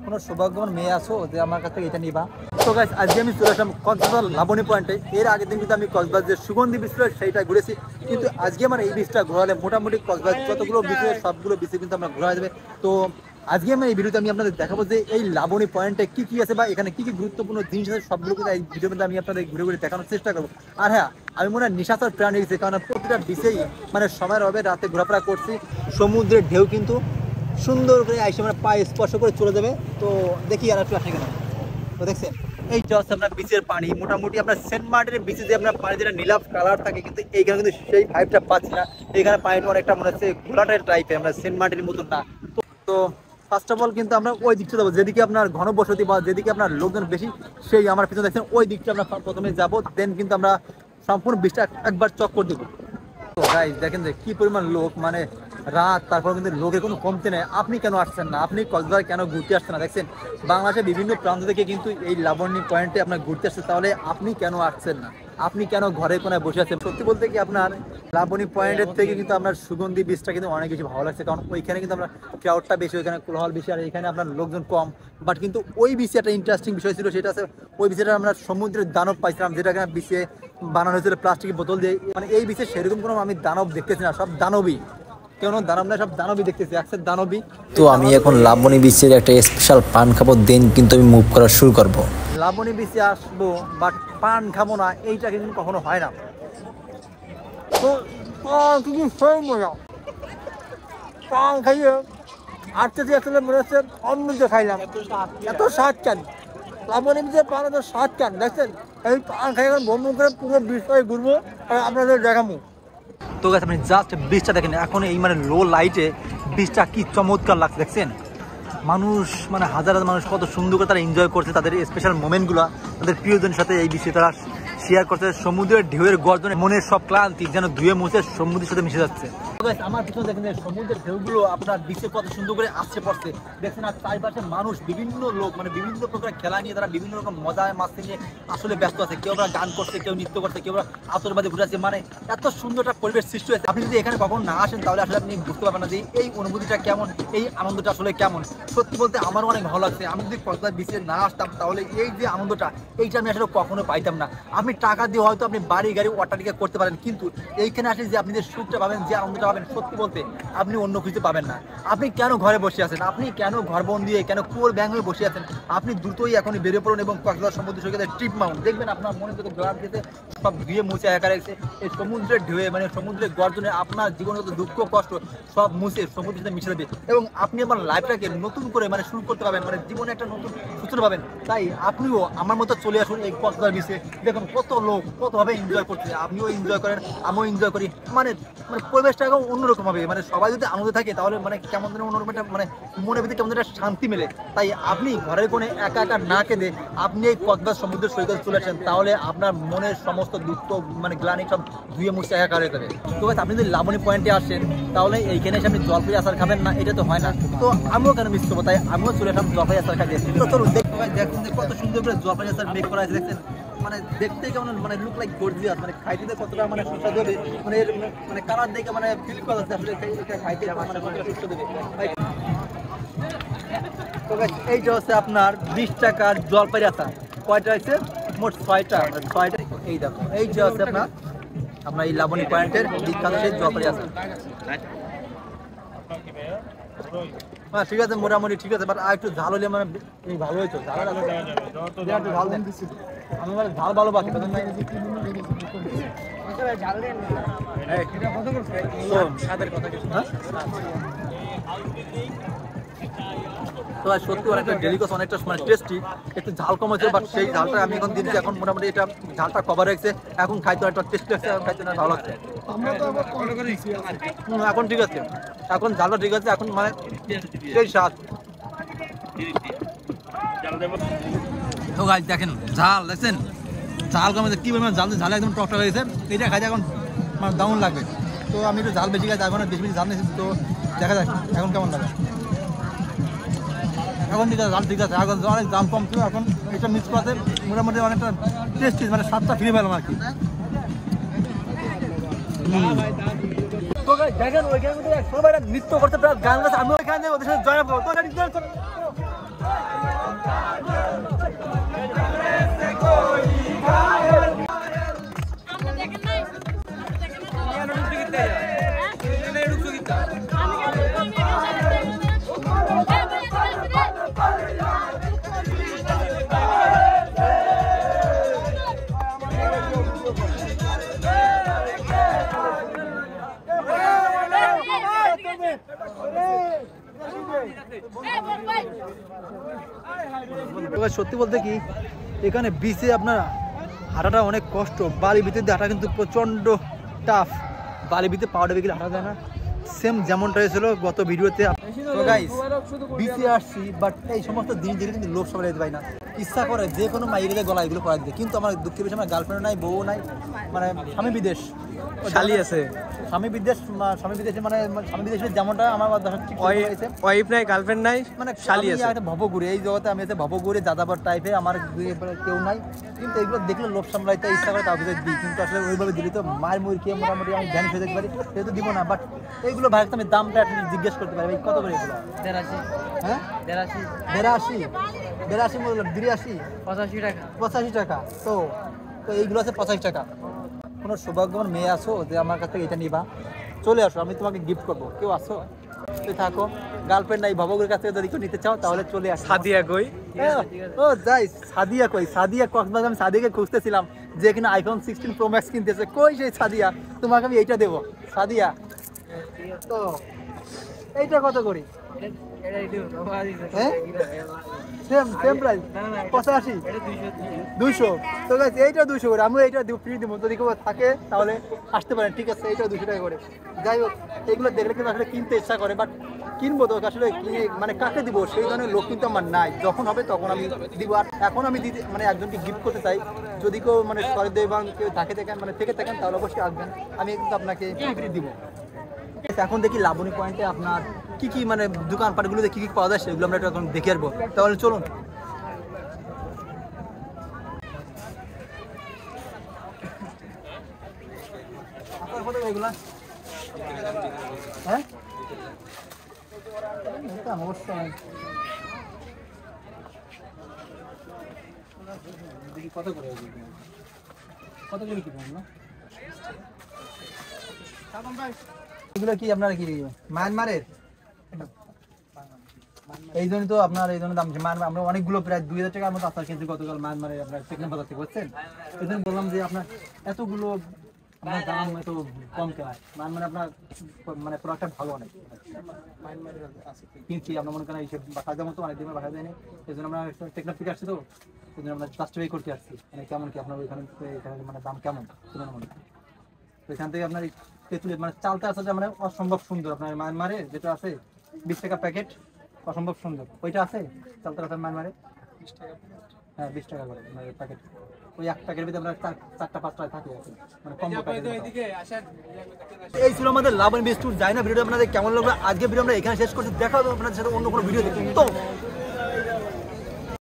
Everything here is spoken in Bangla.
কোনো সৌভাগ্যবান মেয়ে আছো যে আমার কাছ থেকে এটা নিবা। তো গাইস আজকে আমি চলে আসলাম কক্সবাজার লাবণী পয়েন্টে। এর আগের দিন কিন্তু আমি কক্সবাজার যে সুগন্ধি বিচ সেইটা ঘুরেছি, কিন্তু আজকে আমার এই বিচটা ঘোরালে মোটামুটি কক্সবাজার যতগুলো বিচ সবগুলো বিচে কিন্তু আমরা ঘোরা যাবে। তো আজকে আমি এই ভিডিওতে আমি আপনাদের দেখাবো যে এই লাবণী পয়েন্টে কি কি আছে বা এখানে কি কি গুরুত্বপূর্ণ জিনিস আছে, সবগুলো কিন্তু এই ভিডিওর মধ্যে আমি আপনাদের ঘুরে ঘুরে দেখানোর চেষ্টা করবো। আর হ্যাঁ, আমি মনে হয় নিশাচর প্রাণ হয়ে গেছি, কারণ প্রতিটা বিচেই মানে সময়ের অভাবে রাতে ঘোরাফেরা করছি। সমুদ্রের ঢেউ কিন্তু সুন্দর করে আইসে মানে পায়ে স্পর্শ করে চলে যাবে। তো দেখি আর একটু আসে কেন। তো দেখছেন এই যে আপনার বিচের পানি, মোটামুটি আপনার সেন্ট মার্টিনের বিচে যে আপনার পানি যেটা নীলাভ কালার থাকে, কিন্তু এইখানে কিন্তু সেই ভাইবটা পাচ্ছি না। এখানে পানিটা অনেকটা মনে হচ্ছে ঘোলাটের টাইপের, আমরা সেন্ট মার্টিনের মতন না। তো ফার্স্ট অফ অল কিন্তু আমরা ওই দিকটা যাবো যেদিকে আপনার ঘনবসতি বা যেদিকে আপনার লোকজন বেশি, সেই আমার পিছনে দেখছেন ওই দিকটা আমরা প্রথমে যাবো। দেন কিন্তু আমরা সম্পূর্ণ বিচটা একবার চক্কর দেবো। তো গাইস দেখেন যে কি পরিমাণ লোক, মানে রাত, তারপর কিন্তু লোকের কোনো কমতি নেই। আপনি কেন আসছেন না, আপনি কক্সবাজার কেন ঘুরতে আসছেন না? দেখছেন বাংলাদেশের বিভিন্ন প্রান্ত থেকে কিন্তু এই লাবণী পয়েন্টে আপনার ঘুরতে আসছে, তাহলে আপনি কেন আসছেন না? আপনি কেন ঘরে কোনায় বসে আছেন? সত্যি বলতে কি আপনার লাবণী পয়েন্টের থেকে কিন্তু আপনার সুগন্ধি বিচটা কিন্তু অনেক বেশি ভালো লাগছে, কারণ ওইখানে কিন্তু আপনার ক্রাউডটা বেশি, ওইখানে কোলাহল বেশি, আর এখানে আপনার লোকজন কম। বাট কিন্তু ওই বিচে একটা ইন্টারেস্টিং বিষয় ছিল, সেটা আছে ওই বিচেটা আমরা সমুদ্রের দানব পাইছিলাম, যেটা বিচে বানানো হয়েছিল প্লাস্টিকের বোতল দিয়ে। মানে এই বিচে সেরকম কোনো আমি দানব দেখতেছি না, সব দানবই। কেন দানব না, সব দানবই দেখতেছি, একসাথে দানবই। তো আমি এখন লাবণী বিচের একটা স্পেশাল পান খাবো, দেন কিন্তু আমি মুভ করা শুরু করব। লাবণী বিচে আসবো বাট পান খাবো না, এইটা কিন্তু কখনো হয় না। তো পান খাইয়ে আটতে আসলে মনে হচ্ছে অমৃত খাইলাম, এত স্বাদ চান লাবণী বিচের পান, এত স্বাদ চান। দেখছেন এই পান খাই এখন বন্ধু করে পুরো বিচটাই ঘুরবো আর আপনাদের দেখাবো। তো গাছ আপনি জাস্ট বিচটা দেখেন, এখন এই মানে লো লাইটে বিচটা কি চমৎকার লাগছে। দেখছেন মানুষ মানে হাজার হাজার মানুষ কত সুন্দর করে তারা এনজয় করছে তাদের স্পেশাল মোমেন্টগুলো, তাদের প্রিয়জনের সাথে এই বিচে তারা শেয়ার করছে। সমুদ্রের ঢেউয়ের গর্জনে মনের সব ক্লান্তি যেন ধুয়ে মুছে সমুদ্রের সাথে মিশে যাচ্ছে। আমার পিছনে দেখেন সমুদ্রের ঢেউগুলো আপনার বিচে কত সুন্দর করে আসছে পড়ছে। দেখছেন আর চারপাশে মানুষ, বিভিন্ন লোক, মানে বিভিন্ন প্রকার খেলা নিয়ে তারা বিভিন্ন রকম মজায় মাস্তি নিয়ে আসলে ব্যস্ত আছে। কেউ গান করছে, কেউ নৃত্য করছে, কেউ আতরবাদী ঘুরে আছে। মানে এত সুন্দর একটা পরিবেশ সৃষ্টি হয়েছে। আপনি যদি এখানে কখনো না আসেন তাহলে আসলে আপনি বুঝতে পারবেন না যে এই অনুভূতিটা কেমন, এই আনন্দটা আসলে কেমন। সত্যি বলতে আমারও অনেক ভালো লাগছে। আমি যদি কক্সবাজার বিচে না আসতাম তাহলে এই যে আনন্দটা, এইটা আমি আসলে কখনো পাইতাম না। আপনি টাকা দিয়ে হয়তো আপনি বাড়ি গাড়ি অট্টালিকা করতে পারেন, কিন্তু এইখানে আসলে যে আপনি যে সুখটা পাবেন, যে আনন্দটা পাবেন, সত্যি বলতে আপনি অন্য কিছু পাবেন না। আপনি কেন ঘরে বসে আছেন? আপনি কেন ঘর বন্দি হয়ে, কেন কুয়োর ব্যাং হয়ে বসে আছেন? আপনি দ্রুতই এখনই বেরিয়ে পড়ুন এবং কক্সবাজার সমুদ্র সৈকতে ট্রিপ মাউন্ট দেখবেন। আপনার মনে যত গ্লাস দিতে সব ধুয়ে মুছে একা রেখেছে এই সমুদ্রের ঢেউয়ে, মানে সমুদ্রের গর্জনে আপনার জীবনে যত দুঃখ কষ্ট সব মুছে সমুদ্রের সাথে মিশে দেবে এবং আপনি আমার লাইফটাকে নতুন করে মানে শুরু করতে পারবেন, মানে জীবনে একটা নতুন সূচনা পাবেন। তাই আপনিও আমার মতো চলে আসুন এই কক্সবাজার বিচে। দেখুন কত লোক কতভাবে এনজয় করছে, আপনিও এনজয় করেন, আমিও এনজয় করি। মানে মানে পরিবেশটা এখন অন্যরকম হবে। মানে সবাই যদি আনন্দ থাকে তাহলে মানে কেমন যেন অন্যরকম একটা মানে মনের ভিতরে কেমন একটা শান্তি মেলে। তাই আপনি ঘরের কোণে একা একা না কেঁদে আপনি এই কক্সবাজার সমুদ্রের সৈকতে চলে আসেন, তাহলে আপনার মনের সমস্ত দুঃখ মানে গ্লানি সব ধুয়ে মুছে একাকার হয়ে যাবে। তো আপনি যদি লাবণী পয়েন্টে আসেন তাহলে এইখানে এসে আপনি জলপাই আচার খাবেন না, এটা তো হয় না। তো আমিও কেন মিস করবো, তাই আমিও চলে আসলাম জলপাই আচার খাইতে। তো চলুন দেখুন কত সুন্দর করে জলপাই আচার মেক করা আছে। দেখছেন মানে দেখতে কেমন, মানে লুক লাইক গর্জিয়াস, মানে খাইতে কতটা মানে সুস্বাদু হবে, মানে এর মানে কালার দেখে মানে ফিল করা যাচ্ছে আসলে খাইতে মানে কতটা সুস্বাদু হবে। তো এই যে হচ্ছে আপনার 20 টাকার জলপাই আচার। কয়টা আছে? মোট 6টা। এই দেখো এই যে হচ্ছে আপনার এই লাবণী পয়েন্টের বিখ্যাত সেই জলপাই আচার। হ্যাঁ ঠিক আছে, মোটামুটি ঠিক আছে, বাট আর একটু ঝাল হলে মানে ভালো হয়েছে। ঝাল দেন, আমি মানে ঝাল ভালো বাকি তো সত্যি অনেকটা ডেলিকাস, অনেকটা মানে টেস্টি। একটু ঝাল কম হয়েছে, বাট সেই ঝালটা আমি এখন দিচ্ছি। এখন মোটামুটি এটা ঝালটা কভার হয়েছে, এখন খাইতে একটা টেস্টি লাগছে, খাইতে না ভালো লাগছে। এখন ঠিক আছে, এখন ঝালটা ঠিক আছে, এখন মানে সেই স্বাদ। তো গাইস দেখেন ঝাল, দেখছেন ঝাল কমে কি পরিমাণ ঝাল, ঝালে একদম টকটা হয়েছে। এটা খাইতে এখন মানে দারুণ লাগবে। তো আমি একটু ঝাল বেশি খাই, এখন বেশি বেশি ঝাল নিয়েছি। তো দেখা যাক এখন কেমন লাগে। এখন ঠিক আছে, ঝাল ঠিক আছে, এখন অনেক দাম কম ছিল, এখন এটা মিক্স করাতে মোটামুটি অনেকটা টেস্টি, মানে স্বাদটা ফিরে পেলাম আর কি। তো গাইস দেখেন ওইখানে মধ্যে সবাই নৃত্য করতে প্রায় গান গাছে, আমি ওইখানে ওদের সাথে জয়েন করবো। তো রেডি চল। সত্যি বলতে কি এখানে বিচে আপনার হাঁটাটা অনেক কষ্ট, বালি ভিতরে হাঁটা কিন্তু প্রচন্ড টাফ। বালি ভিতরে পাউডার বিকেলে হাঁটা যায় না, সেম যেমনটা হয়েছিল গত ভিডিওতে। তো গাইস বিচে আসছি, বাট এই সমস্ত দিন দিনে কিন্তু লোক সবাই যেতে পারি না। ইচ্ছা করে যে কোনো মাইরে গলা এগুলো করা দিতে, কিন্তু আমার দুঃখের বিষয় আমার গার্লফ্রেন্ড নাই, বউ নাই, মানে স্বামী বিদেশ, শালি আছে। স্বামী বিদেশ মানে স্বামী বিদেশের যেমনটা আমার ওয়াইফ নাই, গার্লফ্রেন্ড নাই, মানে শালি আছে। একটা ভবঘুরে এই জগতে আমি ভবঘুরে দাদাবার টাইপের, আমার কেউ নাই। কিন্তু এগুলো দেখলে লোভ সামলাইতে ইচ্ছা করে কাউকে দিই, কিন্তু আসলে ওইভাবে দিলে তো মায়ের মুড়ি খেয়ে মোটামুটি আমি ধ্যান খেয়ে দেখতে পারি, সেহেতু দিব না। বাট এইগুলো ভাই আমি দামটা জিজ্ঞেস করতে পারি, ভাই কত করে এগুলো? 83 হ্যাঁ 83 82 বললাম, 83 85 টাকা 85 টাকা। তো এইগুলো আছে 85 টাকা। কোনো সৌভাগ্যবান মেয়ে আসো যে আমার কাছ থেকে এটা নিবা, চলে আসো, আমি তোমাকে গিফট করবো। কেউ আসো, তুই থাকো, গার্লফ্রেন্ড নাই, ভবঘুরের কাছ থেকে যদি কেউ নিতে চাও তাহলে চলে আসো। সাদিয়া কই? ও যাই, সাদিয়া কই? সাদিয়া কক্সবাজার, আমি সাদিয়াকে খুঁজতেছিলাম যে এখানে আইফোন 16 প্রো ম্যাক্স কিনতেছে। কই সেই সাদিয়া? তোমাকে আমি এইটা দেবো সাদিয়া। তো এইটা কত করি? হ্যাঁ সেম প্রাইস 85 200। তো গাইস এইটা 200 করে, আমি এইটা ফ্রি দিব, যদি কেউ থাকে তাহলে আসতে পারেন, ঠিক আছে? এইটা 200 টাকা করে। যাই হোক, এগুলো দেখলে কিন্তু আসলে কিনতে ইচ্ছা করে, বাট কিনবো তো আসলে কিনে মানে কাকে দিব সেই ধরনের লোক কিন্তু আমার নাই। যখন হবে তখন আমি দিব। আর এখন আমি দিতে মানে একজনকে গিফট করতে চাই, যদি কেউ মানে সরদেব এবং কেউ থাকে মানে থেকে থাকেন তাহলে অবশ্যই আসবেন, আমি কিন্তু আপনাকে ফ্রি দিব। এখন দেখি লাবণী পয়েন্টে আপনার কি কি মানে দোকানপাটগুলোতে কি কি পাওয়া যায় সেগুলো আমরা একটু এখন দেখে আসবো। তাহলে চলুন। হ্যাঁ অবশ্যই কত করে কি বলবো? এগুলো কি আপনার কি মায়ানমারের? এই জন্য তো আপনার এই জন্য দাম। আমরা অনেকগুলো প্রায় 2000 টাকার মতো আচার কিনছি গতকাল মায়ানমারে, আপনার টেকনাফ বাজার থেকে, বুঝছেন? এই জন্য বললাম যে আপনার এতগুলো আপনার দাম এত কম কেন? মায়ানমারে আপনার মানে প্রোডাক্টটা ভালো অনেক কিনছি। আমরা মনে করেন এইসব বাসা দেওয়ার মতো অনেক দিনের বাসা দেয়নি, এই জন্য আমরা টেকনাফ থেকে আসছি, তো এই জন্য আমরা জাস্টিফাই করতে আসছি মানে কেমন কি আপনার ওইখানে মানে দাম কেমন তুলনা মনে। তো এখান থেকে আপনার তেঁতুলের মানে চালটা আছে যে মানে অসম্ভব সুন্দর। আপনার মায়ানমারে যেটা আছে 20 টাকা প্যাকেট, অসম্ভব সুন্দর। ওইটা আছে চালটা আছে মায়ানমারে 20 টাকা। হ্যাঁ 20 টাকা করে প্যাকেট। ওই এক প্যাকেটের ভিতরে আপনার 4টা 5টা থাকে মানে কম। এই ছিল আমাদের লাবণী বিচ ট্যুর। যাই না ভিডিওটা আপনাদের কেমন লাগলো। আজকে ভিডিও আমরা এখানে শেষ করছি, দেখা হবে আপনাদের সাথে অন্য কোনো ভিডিও দেখুন। তো